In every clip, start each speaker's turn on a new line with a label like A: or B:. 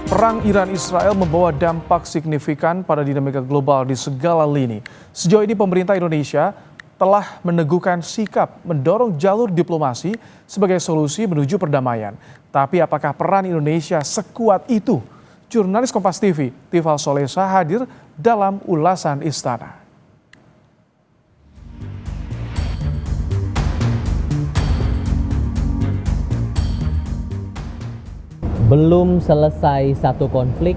A: Perang Iran-Israel membawa dampak signifikan pada dinamika global di segala lini. Sejauh ini pemerintah Indonesia telah meneguhkan sikap mendorong jalur diplomasi sebagai solusi menuju perdamaian. Tapi apakah peran Indonesia sekuat itu? Jurnalis Kompas TV, Tifal Solesa hadir dalam ulasan Istana.
B: Belum selesai satu konflik,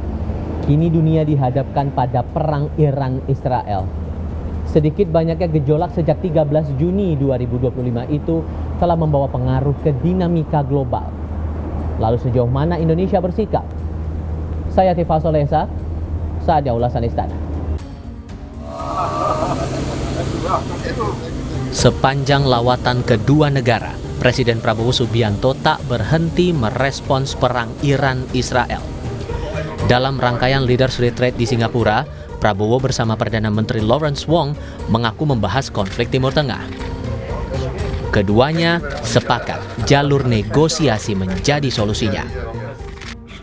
B: kini dunia dihadapkan pada perang Iran-Israel. Sedikit banyaknya gejolak sejak 13 Juni 2025 itu telah membawa pengaruh ke dinamika global. Lalu sejauh mana Indonesia bersikap? Saya Tifal Solesa, saatnya ulasan Istana. Sepanjang lawatan kedua negara, Presiden Prabowo Subianto tak berhenti merespons perang Iran-Israel. Dalam rangkaian Leaders Retreat di Singapura, Prabowo bersama Perdana Menteri Lawrence Wong mengaku membahas konflik Timur Tengah. Keduanya sepakat jalur negosiasi menjadi solusinya.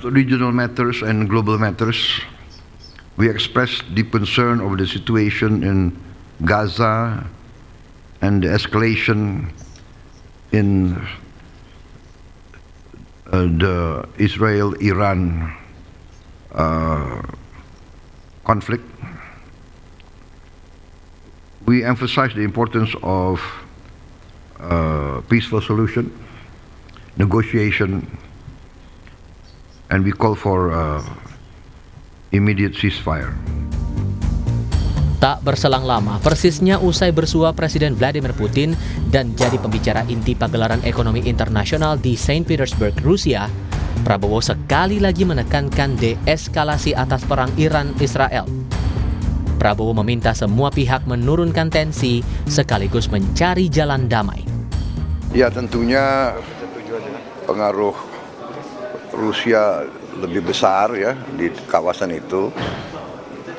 C: Regional matters and global matters, we express deep concern over the situation in Gaza and the escalation in the Israel-Iran conflict. We emphasize the importance of peaceful solution, negotiation, and we call for immediate ceasefire.
B: Tak berselang lama, persisnya usai bersua Presiden Vladimir Putin dan jadi pembicara inti pagelaran ekonomi internasional di Saint Petersburg, Rusia, Prabowo sekali lagi menekankan deeskalasi atas perang Iran-Israel. Prabowo meminta semua pihak menurunkan tensi sekaligus mencari jalan damai.
C: Ya, tentunya pengaruh Rusia lebih besar ya di kawasan itu,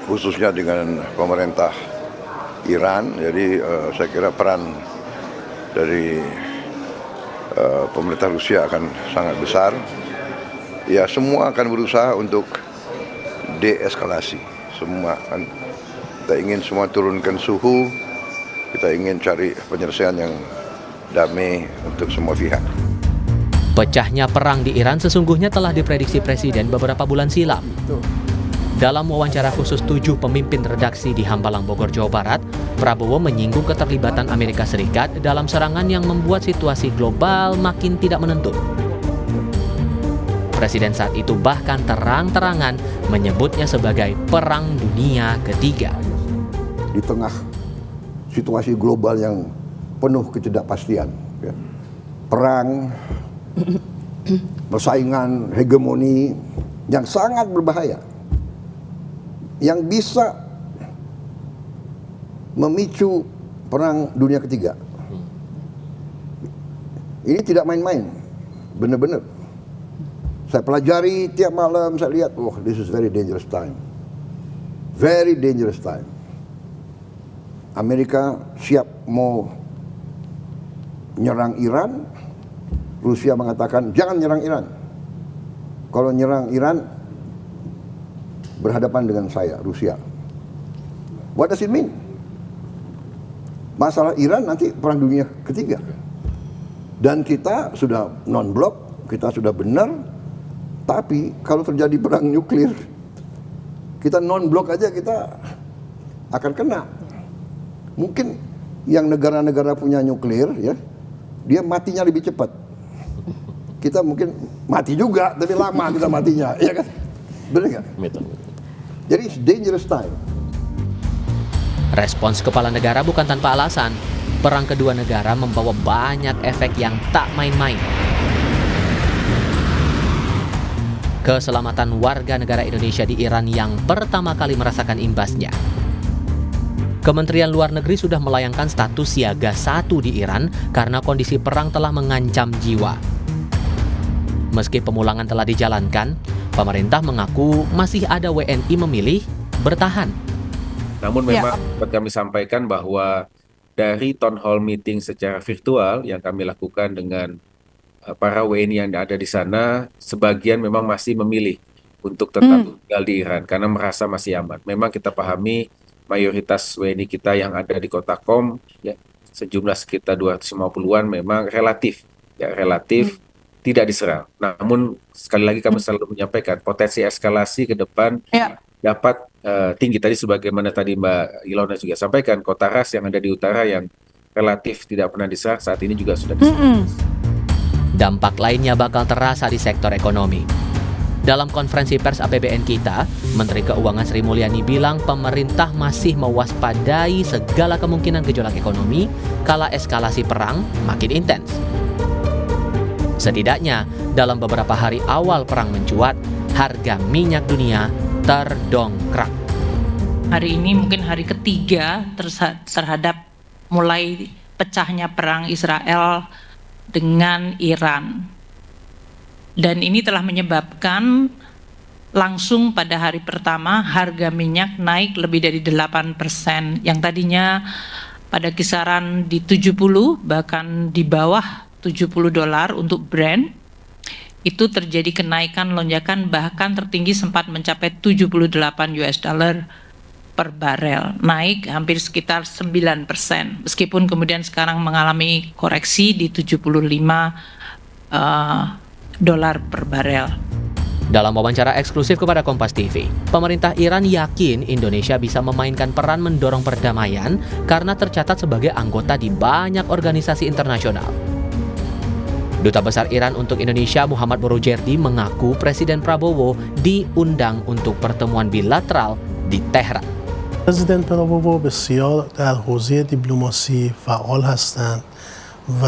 C: khususnya dengan pemerintah Iran. Jadi saya kira peran dari pemerintah Rusia akan sangat besar. Ya, semua akan berusaha untuk deeskalasi. Semua kan kita ingin semua turunkan suhu, kita ingin cari penyelesaian yang damai untuk semua pihak.
B: Pecahnya perang di Iran sesungguhnya telah diprediksi Presiden beberapa bulan silam. Dalam wawancara khusus 7 pemimpin redaksi di Hambalang, Bogor, Jawa Barat, Prabowo menyinggung keterlibatan Amerika Serikat dalam serangan yang membuat situasi global makin tidak menentu. Presiden saat itu bahkan terang-terangan menyebutnya sebagai Perang Dunia Ketiga.
D: Di tengah situasi global yang penuh ketidakpastian, ya, perang, persaingan, hegemoni yang sangat berbahaya, yang bisa memicu perang dunia ketiga. Ini tidak main-main, benar-benar. Saya pelajari tiap malam, saya lihat, this is very dangerous time. Very dangerous time. Amerika siap mau nyerang Iran, Rusia mengatakan jangan nyerang Iran. Kalau nyerang Iran, berhadapan dengan saya, Rusia. What does it mean? Masalah Iran nanti perang dunia ketiga. Dan kita sudah non-blok, kita sudah benar, tapi kalau terjadi perang nuklir, kita non-blok aja kita akan kena. Mungkin yang negara-negara punya nuklir, ya, dia matinya lebih cepat. Kita mungkin mati juga, tapi lama kita matinya, ya kan? Benar nggak? Jadi it's dangerous time.
B: Respons kepala negara bukan tanpa alasan. Perang kedua negara membawa banyak efek yang tak main-main. Keselamatan warga negara Indonesia di Iran yang pertama kali merasakan imbasnya. Kementerian Luar Negeri sudah melayangkan status siaga 1 di Iran karena kondisi perang telah mengancam jiwa. Meski pemulangan telah dijalankan, pemerintah mengaku masih ada WNI memilih bertahan.
E: Namun memang dapat kami sampaikan bahwa dari town hall meeting secara virtual yang kami lakukan dengan para WNI yang ada di sana, sebagian memang masih memilih untuk tetap tinggal di Iran karena merasa masih aman. Memang kita pahami mayoritas WNI kita yang ada di kota Qom ya sejumlah sekitar 250-an memang relatif tidak diserang. Namun sekali lagi kami selalu menyampaikan potensi eskalasi ke depan dapat tinggi. Tadi sebagaimana tadi Mbak Ilona juga sampaikan, kota Ras yang ada di utara yang relatif tidak pernah diserang saat ini juga sudah diserang.
B: Dampak lainnya bakal terasa di sektor ekonomi. Dalam konferensi pers APBN kita, Menteri Keuangan Sri Mulyani bilang pemerintah masih mewaspadai segala kemungkinan gejolak ekonomi kala eskalasi perang makin intens. Setidaknya, dalam beberapa hari awal perang mencuat, harga minyak dunia terdongkrak.
F: Hari ini mungkin hari ketiga terhadap mulai pecahnya perang Israel dengan Iran. Dan ini telah menyebabkan langsung pada hari pertama harga minyak naik lebih dari 8%. Yang tadinya pada kisaran di 70 bahkan di bawah $70 untuk Brent. Itu terjadi kenaikan lonjakan bahkan tertinggi sempat mencapai $78 per barel, naik hampir sekitar 9%, meskipun kemudian sekarang mengalami koreksi di $75 per barel.
B: Dalam wawancara eksklusif kepada Kompas TV, pemerintah Iran yakin Indonesia bisa memainkan peran mendorong perdamaian karena tercatat sebagai anggota di banyak organisasi internasional. Duta Besar Iran untuk Indonesia Muhammad Boroujerdi mengaku Presiden Prabowo diundang untuk pertemuan bilateral di Tehran.
G: پرزیدنت پراوو بسیار در حوزه دیپلماسی فعال هستند و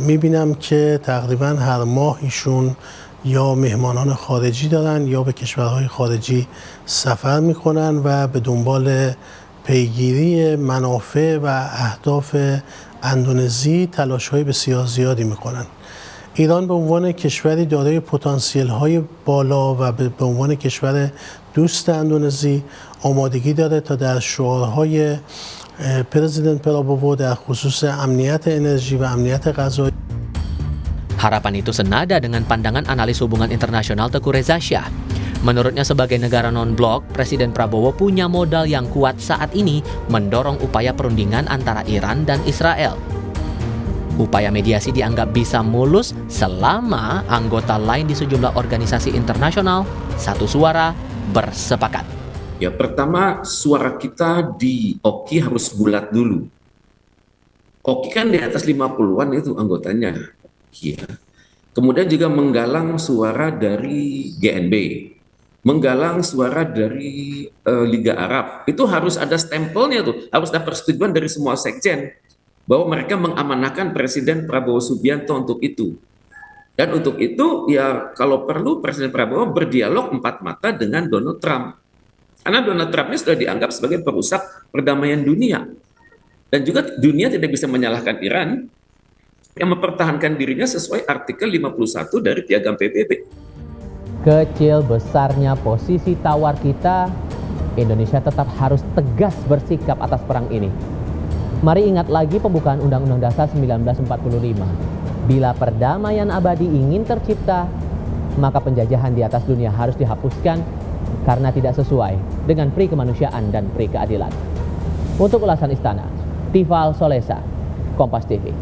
G: میبینم که تقریبا هر ماه ایشون یا مهمانان خارجی دارن یا به کشورهای خارجی سفر میکنن و به دنبال پیگیری منافع و اهداف اندونزی تلاش‌های بسیار زیادی میکنن. ایران به عنوان کشوری دارای پتانسیل‌های بالا و به عنوان کشور دوست اندونزی آمادگی داره تا در شعارهای پرزیدنت پراوو در خصوص امنیت انرژی و امنیت غذایی.
B: Harapan itu senada dengan pandangan analis hubungan internasional Teguh Reza Shah. Menurutnya sebagai negara non-blok, Presiden Prabowo punya modal yang kuat saat ini mendorong upaya perundingan antara Iran dan Israel. Upaya mediasi dianggap bisa mulus selama anggota lain di sejumlah organisasi internasional satu suara bersepakat.
E: Ya, pertama suara kita di OKI harus bulat dulu. OKI kan di atas 50-an itu anggotanya. Ya. Kemudian juga menggalang suara dari GNB, menggalang suara dari Liga Arab. Itu harus ada stempelnya tuh, harus ada persetujuan dari semua sekjen bahwa mereka mengamanahkan Presiden Prabowo Subianto untuk itu. Dan untuk itu ya kalau perlu Presiden Prabowo berdialog empat mata dengan Donald Trump. Karena Donald Trump ini sudah dianggap sebagai perusak perdamaian dunia. Dan juga dunia tidak bisa menyalahkan Iran yang mempertahankan dirinya sesuai artikel 51 dari Piagam PBB.
B: Kecil besarnya posisi tawar kita, Indonesia tetap harus tegas bersikap atas perang ini. Mari ingat lagi pembukaan Undang-Undang Dasar 1945. Bila perdamaian abadi ingin tercipta, maka penjajahan di atas dunia harus dihapuskan karena tidak sesuai dengan pri kemanusiaan dan pri keadilan. Untuk ulasan Istana, Tifal Solesa, Kompas TV.